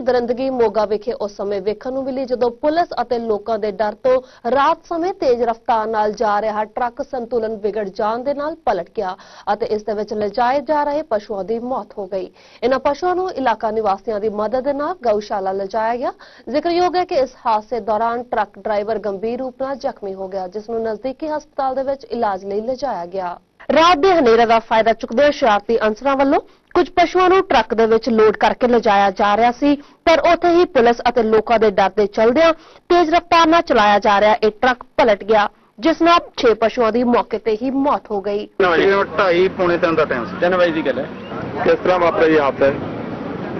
दरिंदगी मोगा विखे उस समय वेखण नूं मिली जदों पुलिस अते लोकां दे डर तों रात समय तेज रफ्तार नाल जा रहा ट्रक संतुलन विगड़ जाण दे नाल पलट गया अते इस दे विच लिजाए जा रहे पशुओं की मौत हो गई। इन्हां पशुओं नूं इलाका निवासियों की मदद दे नाल गऊशाला लिजाया गया। जिक्रयोग है कि इस हादसे दौरान ट्रक ड्राइवर गंभीर रूप नाल जख्मी हो गया, जिस नूं नजदीकी हस्पताल दे विच इलाज लई लिजाया गया। रात दे हनेरे दा फायदा चुकदे शरारती अंसरां वल्लों कुछ पशुओं नूं ट्रक दे विच लोड करके लिजाया जा रहा सी, पर उत्थे ही पुलिस अते लोकां दे डर दे चलदिआं तेज रफ्तार नाल चलाया जा रहा एक ट्रक पलट गया, जिस नाल 6 पशुओं की मौके ते ही मौत हो गई। 2:30 पौने 3 ਦਾ ਟਾਈਮ ਸੀ। 3 ਵਜੇ ਦੀ ਗੱਲ ਹੈ। ਕਿਸ ਤਰ੍ਹਾਂ ਵਾਪਰਿਆ ਇਹ ਹਾਦਸਾ?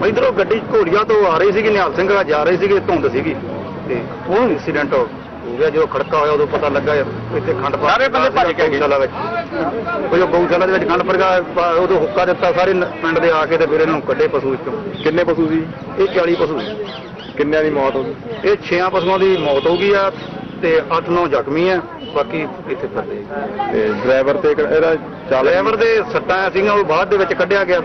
ਇਧਰੋਂ ਗੱਡੀ ਘੋੜੀਆਂ ਤੋਂ ਆ ਰਹੀ ਸੀਗੀ, ਨਿਹਾਲ ਸਿੰਘ ਜਾ ਰਹੀ ਸੀਗੀ, ਧੁੰਦ ਸੀਗੀ ਤੇ ਉਹ ਇਨਸੀਡੈਂਟ ਹੋ ਗਿਆ। ਜਦੋਂ ਖੜਕਾ ਹੋਇਆ ਉਦੋਂ ਪਤਾ ਲੱਗਾ ਇੱਥੇ ਖੰਡ ਪਾ ਸਾਰੇ ਬੰਦੇ ਭੱਜ ਕੇ ਗਊਸ਼ਾਲਾ ਵਿੱਚ। ਉਹ ਗਊਸ਼ਾਲਾ ਦੇ ਵਿੱਚ ਖੰਡ ਪੜ ਗਿਆ, ਉਦੋਂ ਹੁੱਕਾ ਦਿੱਤਾ ਸਾਰੇ ਪਿੰਡ ਦੇ ਆ ਕੇ ਤੇ ਫਿਰ ਇਹਨੂੰ ਕੱਢੇ ਪਸ਼ੂ ਵਿੱਚੋਂ। ਕਿੰਨੇ ਪਸ਼ੂ ਸੀ ਇਹ? 40 ਪਸ਼ੂ। ਕਿੰਨਿਆਂ ਦੀ ਮੌਤ ਹੋ ਗਈ? ਇਹ 6 ਪਸ਼ੂਆਂ ਦੀ ਮੌਤ ਹੋ ਗਈ ਆ ਤੇ 8-9 ਜ਼ਖਮੀ ਆ, ਬਾਕੀ ਇੱਥੇ ਫਸੇ। ਤੇ ਡਰਾਈਵਰ ਤੇ ਇਹਦਾ ਡਰਾਈਵਰ ਦੇ ਸੱਟਾਂ ਸੀਗੀਆਂ, ਉਹ ਬਾਅਦ ਦੇ ਵਿੱਚ ਕੱਢਿਆ ਗਿਆ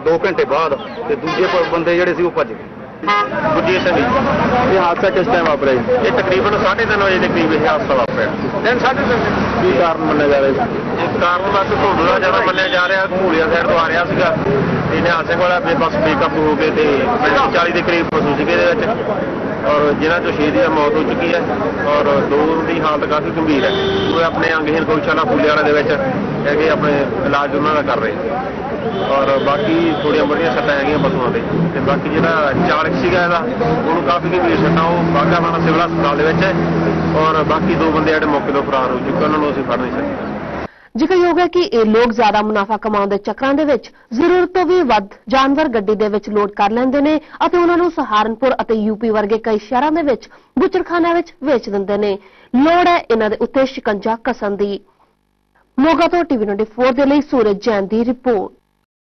2 ਘੰਟੇ ਬਾਅਦ, ਤੇ ਦੂਜੇ ਬੰਦੇ ਜਿਹੜੇ ਸੀ ਉਹ ਭੱਜ ਗਏ। ਗੁਰਜੀਤ ਸਿੰਘ ਜੀ, ਇਹ ਹਾਦਸਾ ਕਿਸ ਟਾਈਮ ਵਾਪਰਿਆ? ਇਹ ਤਕਰੀਬਨ 3:30 ਵਜੇ ਦੇ ਕਰੀਬ ਇਹ ਹਾਦਸਾ ਵਾਪਰਿਆ। 3:30 ਕੀ ਕਾਰਨ ਮੰਨਿਆ ਜਾ ਰਿਹਾ? ਇਹ ਕਾਰਨ ਬਸ ਧੁੰਦ ਦਾ ਜ਼ਿਆਦਾ ਮੰਨਿਆ ਜਾ ਰਿਹਾ। ਘੋੜੀਆਂ ਸਾਈਡ ਤੋਂ ਆ ਰਿਹਾ ਸੀਗਾ ਤੇ ਨਿਹਾਲ ਸਿੰਘ ਵਾਲਾ ਬਸ ਬੇਕਾਬੂ ਹੋ ਗਏ ਤੇ 40 ਦੇ ਕਰੀਬ ਪਸ਼ੂ ਸੀਗੇ ਇਹਦੇ ਵਿੱਚ, और जिन्हों चो 6 की मौत हो चुकी है और 2 की हालत काफ़ी गंभीर है। वो अपने अंगहीन गऊशाला फूलियाला है अपने इलाज उन्होंने कर रहे और बाकी थोड़िया बड़िया सट्टा है पशुओं के। बाकी जो चालक सीगा उन्होंने काफ़ी गंभीर सट्टा वो बाघा माना सिविल हस्पताल है और बाकी 2 बंदे जो मौके पर फरार हो चुके उन्होंने असीं फड़ नहीं सके। ਜ਼ਿਕਰਯੋਗ ਹੈ ਕਿ ਇਹ ਲੋਕ ਜ਼ਿਆਦਾ ਮੁਨਾਫਾ ਕਮਾਉਣ ਦੇ ਚੱਕਰਾਂ ਦੇ ਵਿੱਚ ਜ਼ਰੂਰਤ ਤੋਂ ਵੀ ਵੱਧ ਜਾਨਵਰ ਗੱਡੀ ਦੇ ਵਿੱਚ ਲੋਡ ਕਰ ਲੈਂਦੇ ਨੇ ਅਤੇ ਉਹਨਾਂ ਨੂੰ ਸਹਾਰਨਪੁਰ ਅਤੇ ਯੂਪੀ ਵਰਗੇ ਕਈ ਸ਼ਹਿਰਾਂ ਦੇ ਵਿੱਚ ਬੁੱਚੜਖਾਨਿਆਂ ਵਿੱਚ ਵੇਚ ਦਿੰਦੇ ਨੇ। ਲੋੜ ਹੈ ਇਹਨਾਂ ਦੇ ਉੱਤੇ ਸ਼ਿਕੰਜਾ ਕੱਸਣ ਦੀ। ਮੋਗਾ ਤੋਂ TV 94 ਦੇ ਲਈ ਸੂਰਜ ਜੈਨ ਦੀ ਰਿਪੋਰਟ।